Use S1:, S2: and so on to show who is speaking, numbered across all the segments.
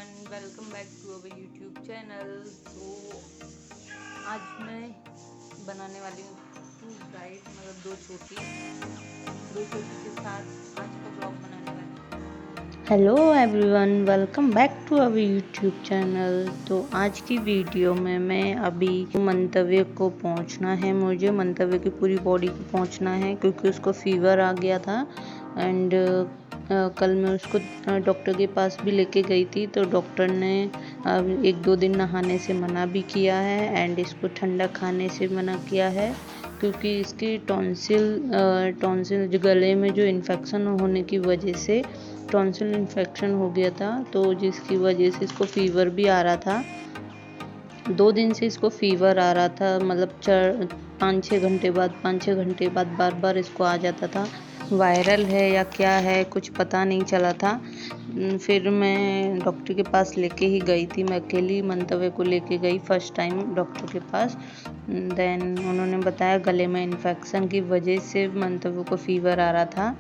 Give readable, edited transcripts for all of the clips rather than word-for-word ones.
S1: Everyone, welcome back to our YouTube channel. आज मैं बनाने वाली हूँ फ्रूट राइस, मतलब दो छोटी के साथ आज का ब्लॉग बनाने वाली हूँ।
S2: Hello everyone, welcome back to our YouTube channel. तो आज की वीडियो में मैं अभी मंतव्य को पहुंचना है। मुझे मंतव्य की पूरी बॉडी को पहुंचना है क्योंकि उसको फीवर आ गया था। एंड कल मैं उसको डॉक्टर के पास भी लेके गई थी, तो डॉक्टर ने 1-2 दिन नहाने से मना भी किया है एंड इसको ठंडा खाने से मना किया है क्योंकि इसकी टॉन्सिल जो गले में जो इन्फेक्शन होने की वजह से टॉन्सिल इन्फेक्शन हो गया था, तो जिसकी वजह से इसको फीवर भी आ रहा था। 2 दिन से इसको फीवर आ रहा था, मतलब 5-6 घंटे बाद बार बार इसको आ जाता था। वायरल है या क्या है कुछ पता नहीं चला था। फिर मैं डॉक्टर के पास लेके ही गई थी, मैं अकेली मंतव्य को लेके गई फर्स्ट टाइम डॉक्टर के पास। देन उन्होंने बताया गले में इन्फेक्शन की वजह से मंतव्य को फीवर आ रहा था।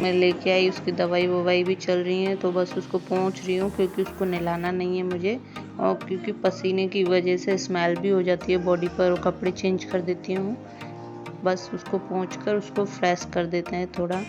S2: मैं लेके आई, उसकी दवाई ववाई भी चल रही है, तो बस उसको पहुँच रही हूँ क्योंकि उसको नहलाना नहीं है मुझे। और क्योंकि पसीने की वजह से स्मेल भी हो जाती है बॉडी पर, और कपड़े चेंज कर देती हूँ। बस उसको पहुँचकर उसको फ्रेश कर देते हैं थोड़ा।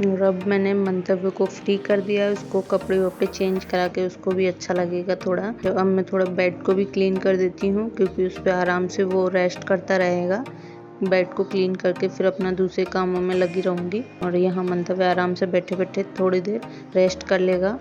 S2: और अब मैंने मंतव्य को फ्री कर दिया है, उसको कपड़े वपड़े चेंज करा के उसको भी अच्छा लगेगा थोड़ा। तो अब मैं थोड़ा बेड को भी क्लीन कर देती हूँ क्योंकि उस पर आराम से वो रेस्ट करता रहेगा। बेड को क्लीन करके फिर अपना दूसरे कामों में लगी रहूँगी, और यहाँ मंतव्य आराम से बैठे बैठे थोड़ी देर रेस्ट कर लेगा।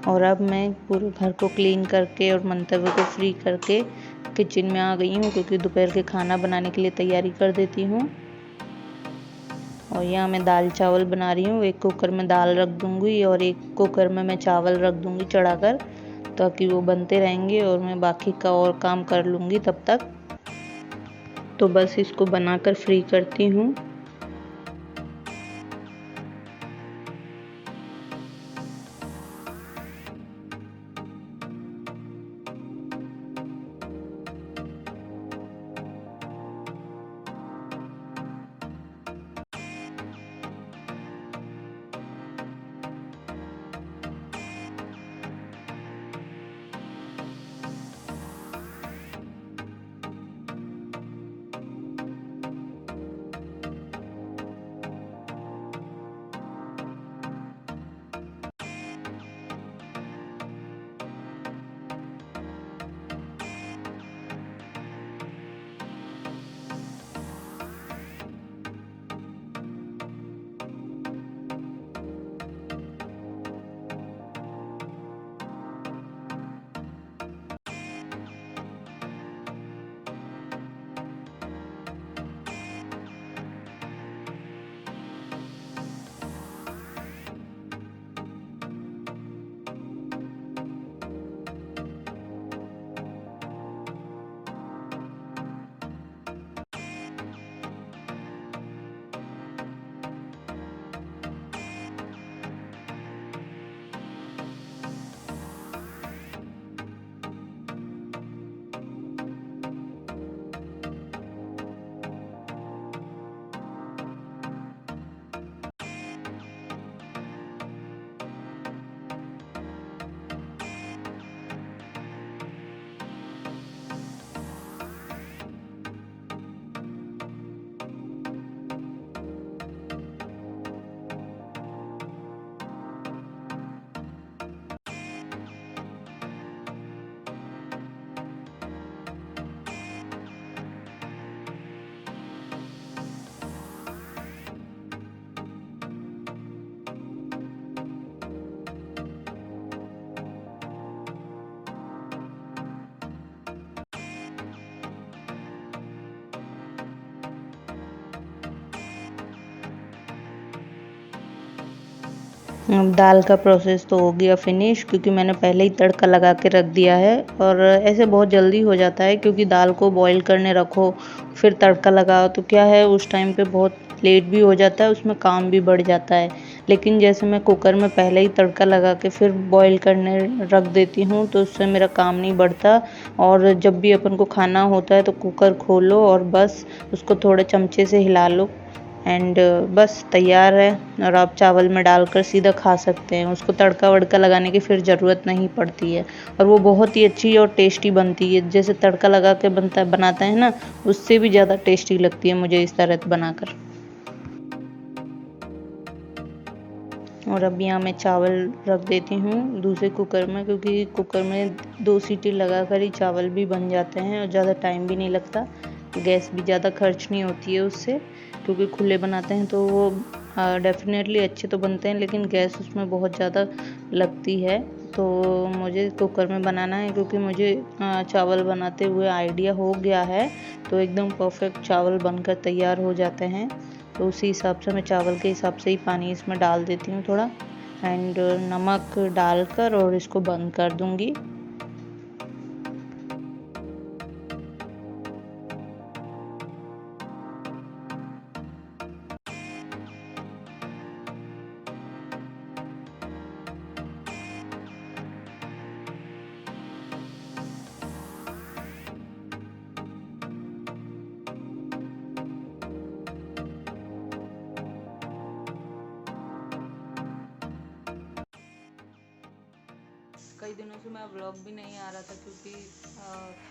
S2: और अब मैं पूरे घर को क्लीन करके और मंतव्य को फ्री करके किचन में आ गई हूँ, क्योंकि दोपहर के खाना बनाने के लिए तैयारी कर देती हूँ। और यहाँ मैं दाल चावल बना रही हूँ। एक कुकर में दाल रख दूँगी और एक कुकर में मैं चावल रख दूँगी चढ़ाकर, ताकि वो बनते रहेंगे और मैं बाकी का और काम कर लूँगी तब तक। तो बस इसको बनाकर फ्री करती हूँ। दाल का प्रोसेस तो हो गया फिनिश, क्योंकि मैंने पहले ही तड़का लगा के रख दिया है। और ऐसे बहुत जल्दी हो जाता है, क्योंकि दाल को बॉईल करने रखो फिर तड़का लगाओ तो क्या है, उस टाइम पे बहुत लेट भी हो जाता है, उसमें काम भी बढ़ जाता है। लेकिन जैसे मैं कुकर में पहले ही तड़का लगा के फिर बॉईल करने रख देती हूँ, तो उससे मेरा काम नहीं बढ़ता। और जब भी अपन को खाना होता है तो कुकर खोलो और बस उसको थोड़े चमचे से हिला लो एंड बस तैयार है। और आप चावल में डालकर सीधा खा सकते हैं, उसको तड़का वड़का लगाने की फिर ज़रूरत नहीं पड़ती है। और वो बहुत ही अच्छी और टेस्टी बनती है, जैसे तड़का लगा के बनाते हैं ना, उससे भी ज़्यादा टेस्टी लगती है मुझे इस तरह बनाकर। और अब यहाँ मैं चावल रख देती हूँ दूसरे कुकर में, क्योंकि कुकर में 2 सीटी लगा कर ही चावल भी बन जाते हैं और ज़्यादा टाइम भी नहीं लगता। गैस भी ज़्यादा खर्च नहीं होती है उससे, क्योंकि खुले बनाते हैं तो वो डेफिनेटली अच्छे तो बनते हैं, लेकिन गैस उसमें बहुत ज़्यादा लगती है। तो मुझे कुकर में बनाना है, क्योंकि मुझे चावल बनाते हुए आइडिया हो गया है, तो एकदम परफेक्ट चावल बनकर तैयार हो जाते हैं। तो उसी हिसाब से मैं चावल के हिसाब से ही पानी इसमें डाल देती हूँ थोड़ा, एंड नमक डालकर और इसको बंद कर दूँगी।
S1: कई दिनों से मैं व्लॉग भी नहीं आ रहा था, क्योंकि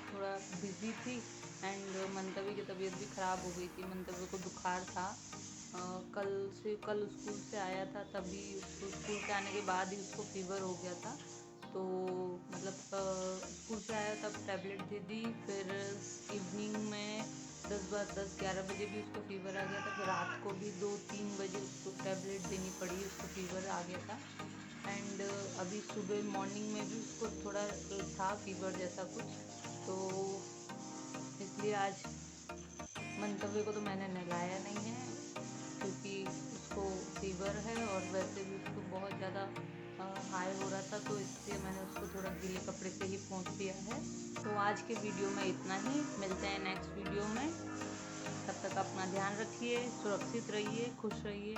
S1: थोड़ा बिजी थी एंड मंतव्य की तबीयत भी ख़राब हो गई थी। मंतव्य को बुखार था। कल स्कूल से आया था, तभी उसको स्कूल से आने के बाद ही उसको फीवर हो गया था। तो मतलब स्कूल से आया तब टैबलेट दे दी, फिर इवनिंग में 10-11 बजे भी उसको फीवर आ गया था। फिर रात को भी 2-3 बजे उसको टैबलेट देनी पड़ी, उसको फीवर आ गया था। एंड अभी सुबह मॉर्निंग में भी उसको थोड़ा था फीवर जैसा कुछ, तो इसलिए आज मंतव्य को तो मैंने नहलाया नहीं है क्योंकि उसको फीवर है और वैसे भी उसको बहुत ज़्यादा हाई हो रहा था, तो इसलिए मैंने उसको थोड़ा गीले कपड़े से ही पोंछ दिया है। तो आज के वीडियो में इतना ही, मिलते हैं नेक्स्ट वीडियो में। तब तक अपना ध्यान रखिए, सुरक्षित रहिए, खुश रहिए।